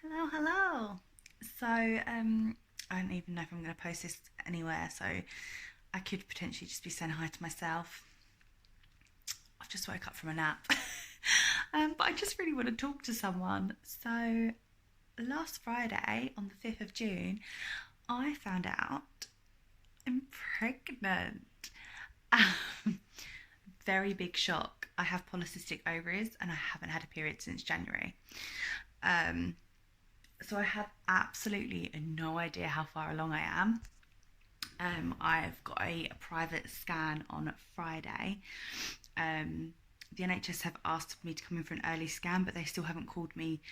Hello, hello. So, I don't even know if I'm going to post this anywhere, so I could potentially just be saying hi to myself. I've just woke up from a nap. But I just really want to talk to someone. So, last Friday, on the 5th of June, I found out I'm pregnant. Very big shock. I have polycystic ovaries and I haven't had a period since January. Um, so I have absolutely no idea how far along I am. I've got a private scan on Friday. Um, the NHS have asked me to come in for an early scan, but they still haven't called me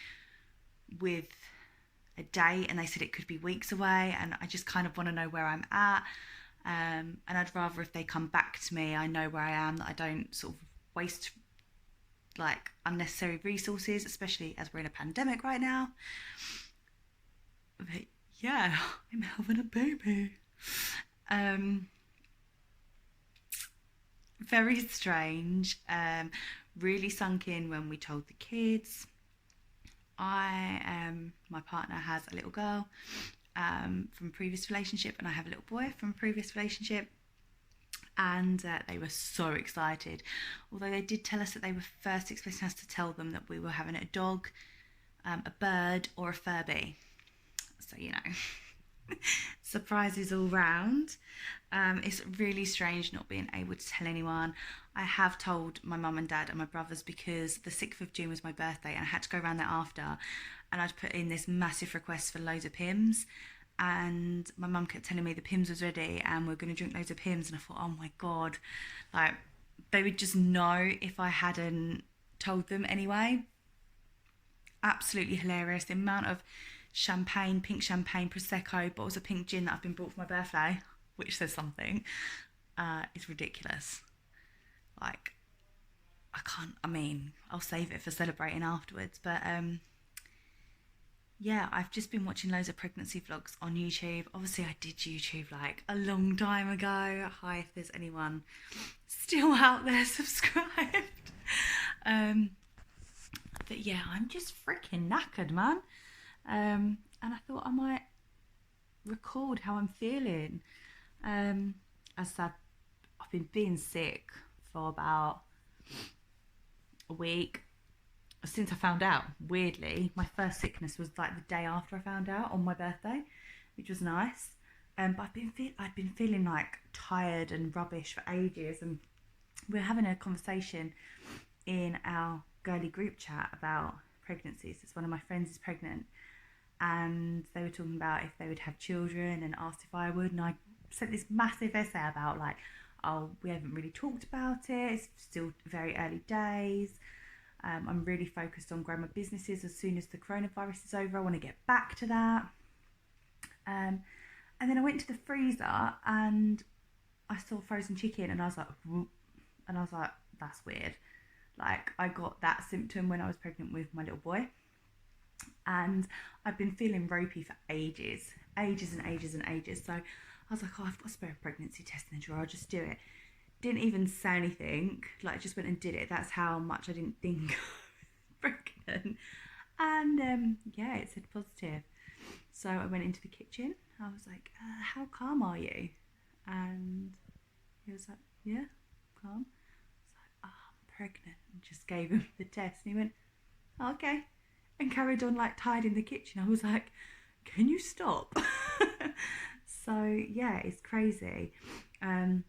with a date, and they said it could be weeks away. And I just kind of want to know where I'm at. And I'd rather if they come back to me, I know where I am, that I don't sort of waste like unnecessary resources, especially as we're in a pandemic right now. But yeah, I'm having a baby. Um, Very strange. Really sunk in when we told the kids. My partner has a little girl from a previous relationship, and I have a little boy from a previous relationship. And they were so excited. Although they did tell us that they were first expecting us to tell them that we were having a dog, a bird, or a Furby. So, surprises all round. It's really strange not being able to tell anyone. I have told my mum and dad and my brothers because the 6th of June was my birthday and I had to go around there after, and I'd put in this massive request for loads of Pims, and my mum kept telling me the Pims was ready and we're going to drink loads of Pims, and I thought, oh my god, like they would just know if I hadn't told them anyway. Absolutely hilarious. The amount of champagne, pink champagne, prosecco, bottles of pink gin that I've been bought for my birthday, which says something, is ridiculous. Like, I can't. I mean, I'll save it for celebrating afterwards. But yeah, I've just been watching loads of pregnancy vlogs on YouTube. Obviously, I did YouTube like a long time ago. Hi, if there's anyone still out there subscribed. Um, but yeah, I'm just freaking knackered, man. And I thought I might record how I'm feeling. Um, as I said, I've been being sick for about a week since I found out. Weirdly, my first sickness was like the day after I found out on my birthday, which was nice. But I've been feeling like tired and rubbish for ages, and we we're having a conversation in our girly group chat about pregnancies. It's one of my friends is pregnant, and they were talking about if they would have children and asked if I would, and I sent this massive essay about like, oh, we haven't really talked about it, it's still very early days. I'm really focused on growing my businesses. As soon as the coronavirus is over, I want to get back to that. And then I went to the freezer and I saw frozen chicken, and I was like, whoop, and I was like, that's weird. Like, I got that symptom when I was pregnant with my little boy, and I've been feeling ropey for ages and ages and ages. So I was like, oh, I've got a spare pregnancy test in the drawer, I'll just do it. Didn't even say anything, like just went and did it. That's how much I didn't think I was pregnant. And yeah, it said positive. So I went into the kitchen. I was like, how calm are you? And he was like, yeah, calm. I was like, oh, I'm pregnant. And just gave him the test. And he went, oh, okay. And carried on like tidying the kitchen. I was like, can you stop? So yeah, it's crazy. Um,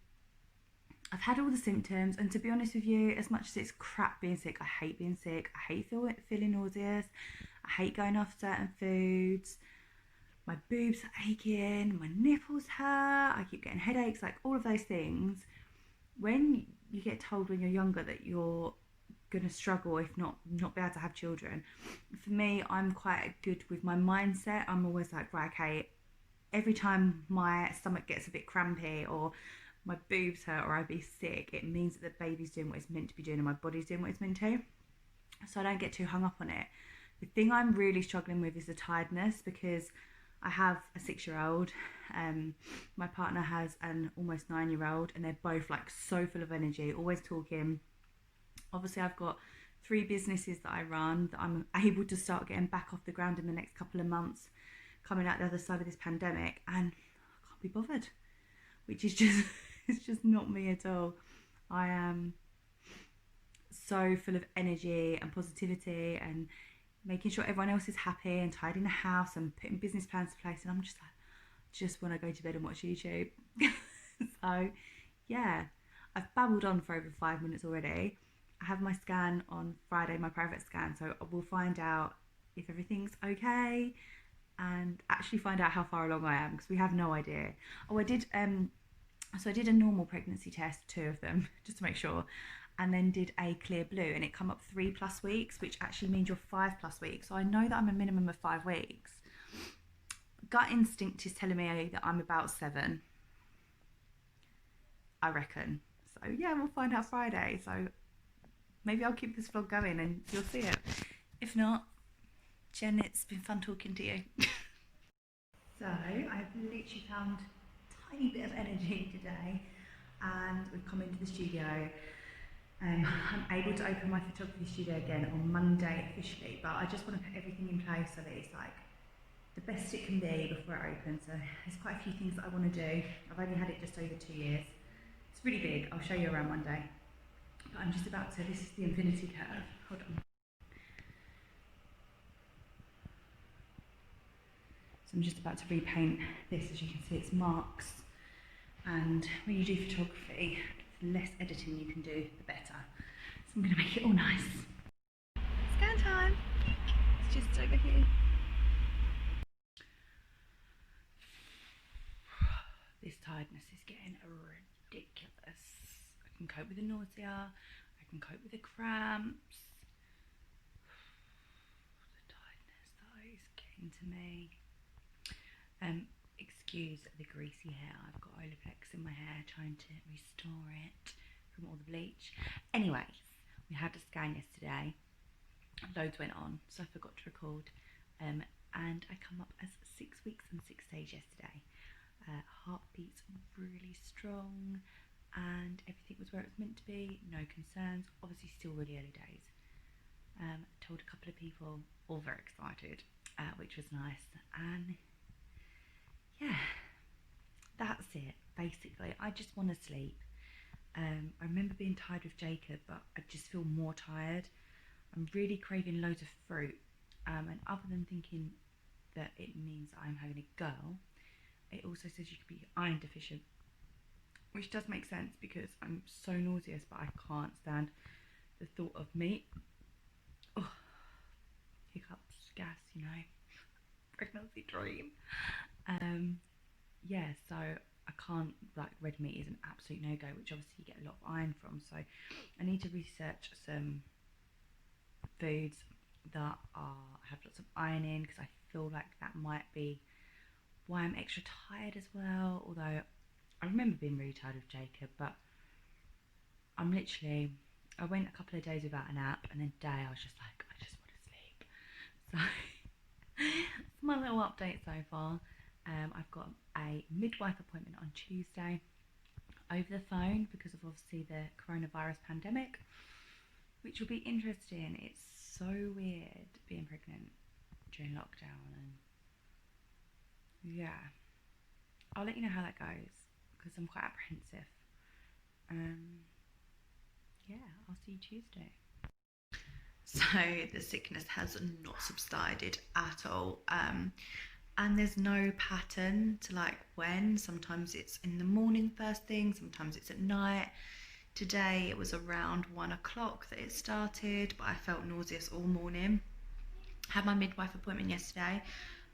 I've had all the symptoms, and to be honest with you, as much as it's crap being sick, I hate being sick. I hate feeling nauseous. I hate going off certain foods. My boobs are aching, my nipples hurt, I keep getting headaches, like all of those things. When you get told when you're younger that you're gonna struggle, if not be able to have children, for me, I'm quite good with my mindset. I'm always like, right, okay, every time my stomach gets a bit crampy or my boobs hurt or I be sick, it means that the baby's doing what it's meant to be doing and my body's doing what it's meant to. So I don't get too hung up on it. The thing I'm really struggling with is the tiredness, because I have a 6-year old. My partner has an almost 9-year old, and they're both like so full of energy, always talking. Obviously, I've got 3 businesses that I run that I'm able to start getting back off the ground in the next couple of months, coming out the other side of this pandemic, and I can't be bothered, which is just it's just not me at all. I am so full of energy and positivity and making sure everyone else is happy and tidying the house and putting business plans in place, and I'm just like, just want to go to bed and watch YouTube. So yeah, I've babbled on for over 5 minutes already. I have my scan on Friday, my private scan, so we'll find out if everything's okay and actually find out how far along I am, because we have no idea. Oh, I did so I did a normal pregnancy test, 2 of them, just to make sure, and then did a clear blue, and it come up 3+ weeks, which actually means you're 5+ weeks. So I know that I'm a minimum of 5 weeks. Gut instinct is telling me that I'm about 7, I reckon. So yeah, we'll find out Friday. So maybe I'll keep this vlog going and you'll see it. If not, Jen, it's been fun talking to you. So I've literally found a tiny bit of energy today, and we've come into the studio. I'm able to open my photography studio again on Monday officially, but I just want to put everything in place so that it's like the best it can be before it opens. So there's quite a few things that I want to do. I've only had it just over 2 years. It's really big. I'll show you around one day. But I'm just about to, this is the infinity curve. Hold on. So I'm just about to repaint this. As you can see, it's marks. And when you do photography, the less editing you can do, the better. So I'm going to make it all nice. Scan time. It's just over here. This tiredness is getting ridiculous. I can cope with the nausea, I can cope with the cramps. The tiredness though is getting to me. Excuse the greasy hair, I've got Olaplex in my hair trying to restore it from all the bleach. Anyways, we had a scan yesterday, loads went on, so I forgot to record, and I come up as 6 weeks and 6 days yesterday. Heartbeat's really strong and everything was where it was meant to be, no concerns. Obviously still really early days. Told a couple of people, all very excited, which was nice. And yeah, that's it basically. I just want to sleep. I remember being tired with Jacob, but I just feel more tired. I'm really craving loads of fruit, and other than thinking that it means I'm having a girl, it also says you could be iron deficient, which does make sense because I'm so nauseous, but I can't stand the thought of meat. Oh, hiccups, gas, you know, pregnancy dream. Yeah, so I can't, like, red meat is an absolute no-go, which obviously you get a lot of iron from. So I need to research some foods that have lots of iron in, because I feel like that might be why I'm extra tired as well. Although I remember being really tired with Jacob, but I went a couple of days without a nap, and then today I was just like, I just want to sleep. So it's my little update so far. I've got a midwife appointment on Tuesday over the phone because of obviously the coronavirus pandemic, which will be interesting. It's so weird being pregnant during lockdown, and yeah, I'll let you know how that goes because I'm quite apprehensive. Yeah, I'll see you Tuesday. So the sickness has not subsided at all, and there's no pattern to like when. Sometimes it's in the morning first thing, sometimes it's at night. Today it was around 1 o'clock that it started, but I felt nauseous all morning. Had my midwife appointment yesterday.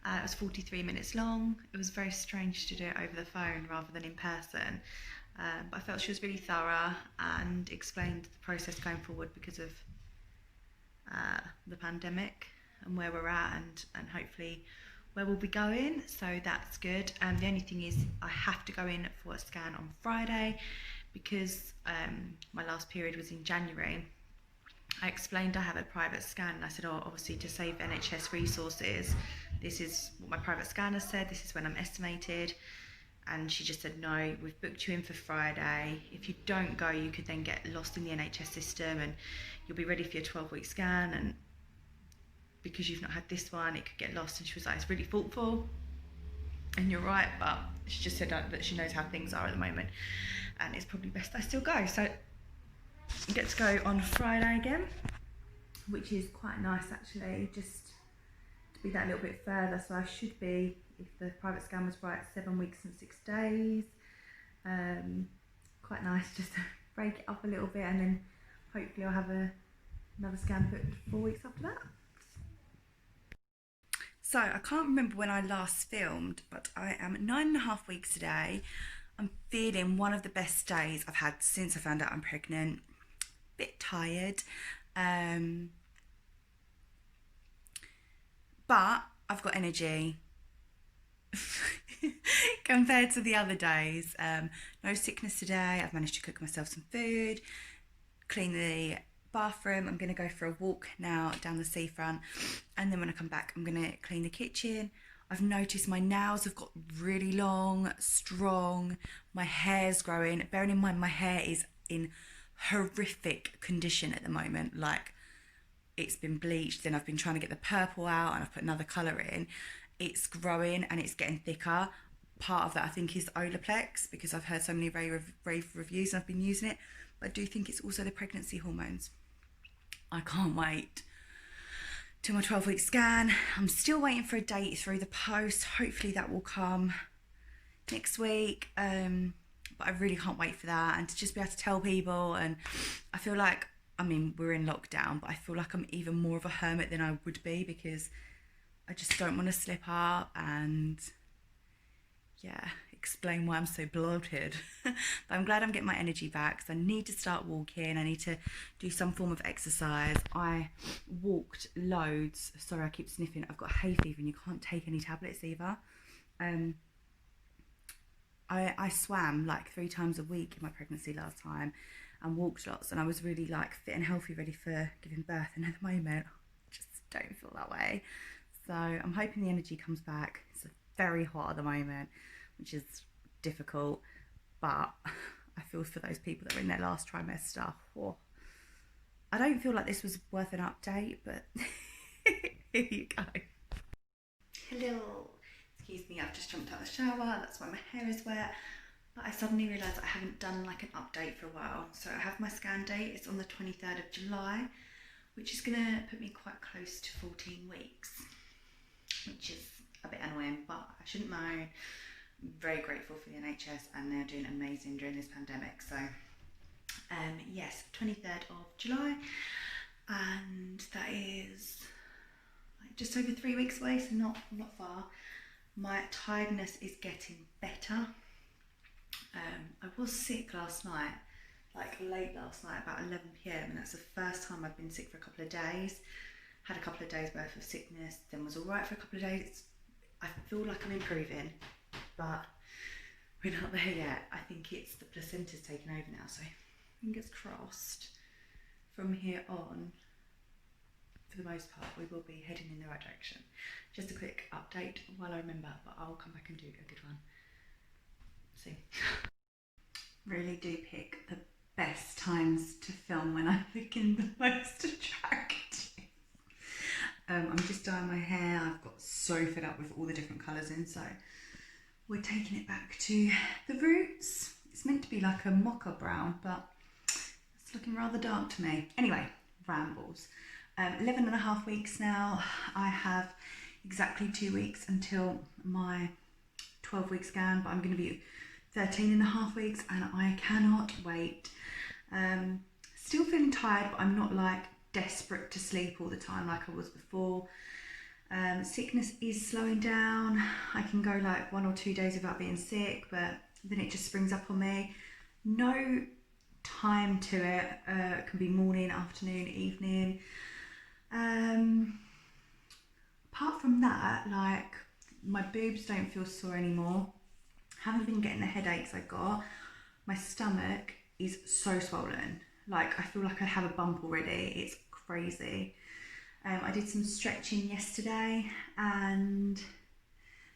It was 43 minutes long. It was very strange to do it over the phone rather than in person. But I felt she was really thorough and explained the process going forward because of the pandemic and where we're at, and hopefully where we'll be going. So that's good. The only thing is I have to go in for a scan on Friday because my last period was in January. I explained I have a private scan, and I said, oh, obviously to save NHS resources, this is what my private scanner said, this is when I'm estimated. and she just said, no, we've booked you in for Friday. If you don't go, you could then get lost in the NHS system and you'll be ready for your 12-week scan, and because you've not had this one, it could get lost. And she was like, it's really thoughtful, and you're right, but she just said that she knows how things are at the moment, and it's probably best I still go. So I get to go on Friday again, which is quite nice actually, just to be that little bit further. So I should be, if the private scan was right, 7 weeks and 6 days. Quite nice just to break it up a little bit, and then hopefully I'll have another scan booked 4 weeks after that. So I can't remember when I last filmed, but I am 9.5 weeks today. I'm feeling one of the best days I've had since I found out I'm pregnant. Bit tired, but I've got energy compared to the other days. No sickness today. I've managed to cook myself some food, clean the bathroom. I'm going to go for a walk now down the seafront, and then when I come back I'm going to clean the kitchen. I've noticed my nails have got really long, strong, my hair's growing. Bearing in mind my hair is in horrific condition at the moment, like it's been bleached, then I've been trying to get the purple out and I've put another colour in. It's growing and it's getting thicker. Part of that I think is Olaplex, because I've heard so many rave reviews and I've been using it, but I do think it's also the pregnancy hormones. I can't wait till my 12-week scan. I'm still waiting for a date through the post. Hopefully that will come next week, but I really can't wait for that, and to just be able to tell people. And I feel like, I mean, we're in lockdown, but I feel like I'm even more of a hermit than I would be, because I just don't want to slip up and yeah, explain why I'm so bloated. But I'm glad I'm getting my energy back, because I need to start walking. I need to do some form of exercise. I walked loads. Sorry, I keep sniffing. I've got hay fever and you can't take any tablets either. I swam like 3 times a week in my pregnancy last time, and walked lots, and I was really like fit and healthy, ready for giving birth, and at the moment I just don't feel that way. So I'm hoping the energy comes back. It's very hot at the moment, which is difficult, but I feel for those people that are in their last trimester. Oh, I don't feel like this was worth an update, but here you go. Hello. Excuse me, I've just jumped out of the shower, that's why my hair is wet. But I suddenly realised I haven't done like an update for a while. So I have my scan date, it's on the 23rd of July, which is gonna put me quite close to 14 weeks, which is a bit annoying, but I shouldn't moan. I'm very grateful for the NHS, and they're doing amazing during this pandemic. So yes, 23rd of July, and that is like just over 3 weeks away, so not far. My tiredness is getting better. I was sick last night, like late last night, about 11 p.m, and that's the first time I've been sick for a couple of days. Had a couple of days worth of sickness, then was alright for a couple of days. I feel like I'm improving, but we're not there yet. I think it's the placenta's taken over now, so fingers crossed from here on, for the most part, we will be heading in the right direction. Just a quick update while I remember, but I'll come back and do a good one. See. Really do pick the best times to film when I'm looking the most attractive. I'm just dyeing my hair. I've got so fed up with all the different colours in, so we're taking it back to the roots. It's meant to be like a mocha brown, but it's looking rather dark to me. Anyway, rambles. 11.5 weeks now. I have exactly 2 weeks until my 12-week scan, but I'm going to be 13.5 weeks, and I cannot wait. Still feeling tired, but I'm not like desperate to sleep all the time like I was before. Sickness is slowing down. I can go like 1 or 2 days without being sick, but then it just springs up on me. No time to it. It can be morning, afternoon, evening. Apart from that, like my boobs don't feel sore anymore. Haven't been getting the headaches I got. My stomach is so swollen. Like I feel like I have a bump already. It's crazy. I did some stretching yesterday and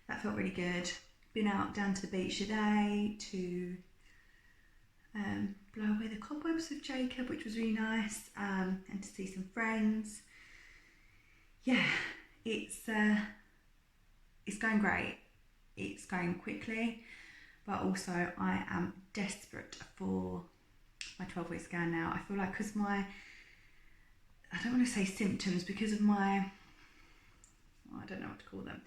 that felt really good. been out down to the beach today to blow away the cobwebs with Jacob, which was really nice, and to see some friends. Yeah, it's going great. It's going quickly, but also I am desperate for my 12-week scan now. I feel like because I don't want to say symptoms, because of my, I don't know what to call them,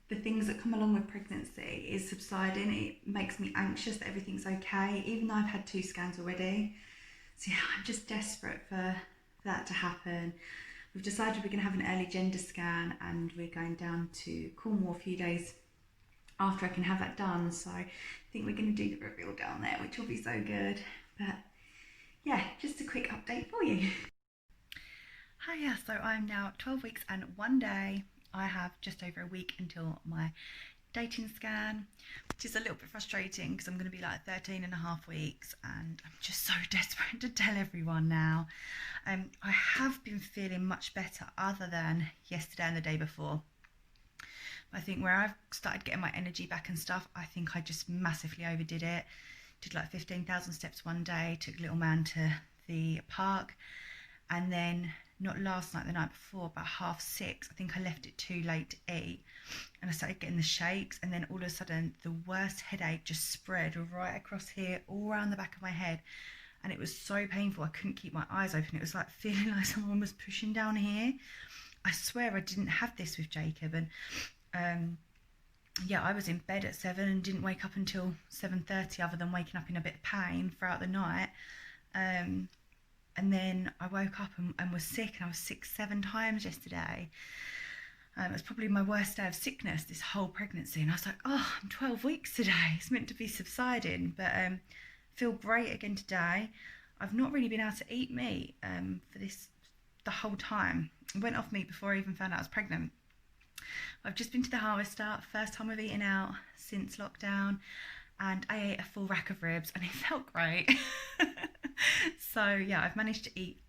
the things that come along with pregnancy is subsiding. It makes me anxious that everything's okay, even though I've had 2 scans already. So yeah, I'm just desperate for that to happen. We've decided we're going to have an early gender scan, and we're going down to Cornwall a few days after I can have that done. So I think we're going to do the reveal down there, which will be so good. But yeah, just a quick update for you. Hiya, so I'm now 12 weeks and 1 day. I have just over a week until my dating scan, which is a little bit frustrating because I'm going to be like 13 and a half weeks, and I'm just so desperate to tell everyone now. I have been feeling much better other than yesterday and the day before. I think where I've started getting my energy back and stuff, I think I just massively overdid it. Did like 15,000 steps one day, took little man to the park, and then not last night, the night before, about 6:30, I think I left it too late to eat, and I started getting the shakes, and then all of a sudden the worst headache just spread right across here, all around the back of my head, and it was so painful. I couldn't keep my eyes open. It was like feeling like someone was pushing down here. I swear I didn't have this with Jacob, and yeah, I was in bed at 7 and didn't wake up until 7:30, other than waking up in a bit of pain throughout the night. And then I woke up and was sick, and I was sick 7 times yesterday. It was probably my worst day of sickness this whole pregnancy, and I was like, oh, I'm 12 weeks today. It's meant to be subsiding, but feel great again today. I've not really been able to eat meat for the whole time. I went off meat before I even found out I was pregnant. I've just been to the harvester, first time I've eaten out since lockdown, and I ate a full rack of ribs, and it felt great. So yeah, I've managed to eat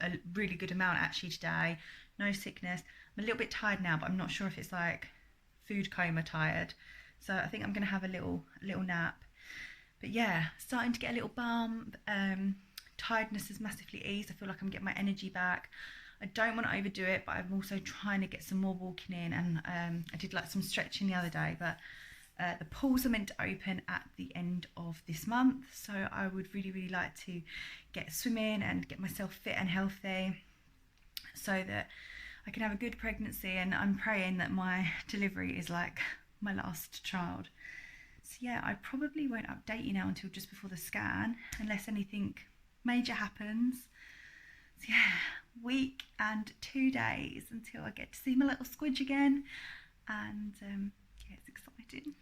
a really good amount actually today. No sickness. I'm a little bit tired now, but I'm not sure if it's like food coma tired. So I think I'm gonna have a little nap. But yeah, starting to get a little bump. Tiredness has massively eased. I feel like I'm getting my energy back. I don't want to overdo it, but I'm also trying to get some more walking in, and I did like some stretching the other day, but the pools are meant to open at the end of this month, so I would really like to get swimming and get myself fit and healthy so that I can have a good pregnancy, and I'm praying that my delivery is like my last child. So yeah, I probably won't update you now until just before the scan, unless anything major happens. So yeah, week and 2 days until I get to see my little squidge again, and yeah, it's exciting.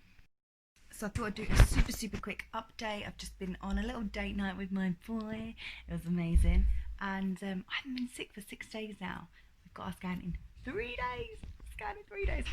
So I thought I'd do a super quick update. I've just been on a little date night with my boy. It was amazing, and I haven't been sick for 6 days now. We've got our scan in 3 days. Scan in 3 days.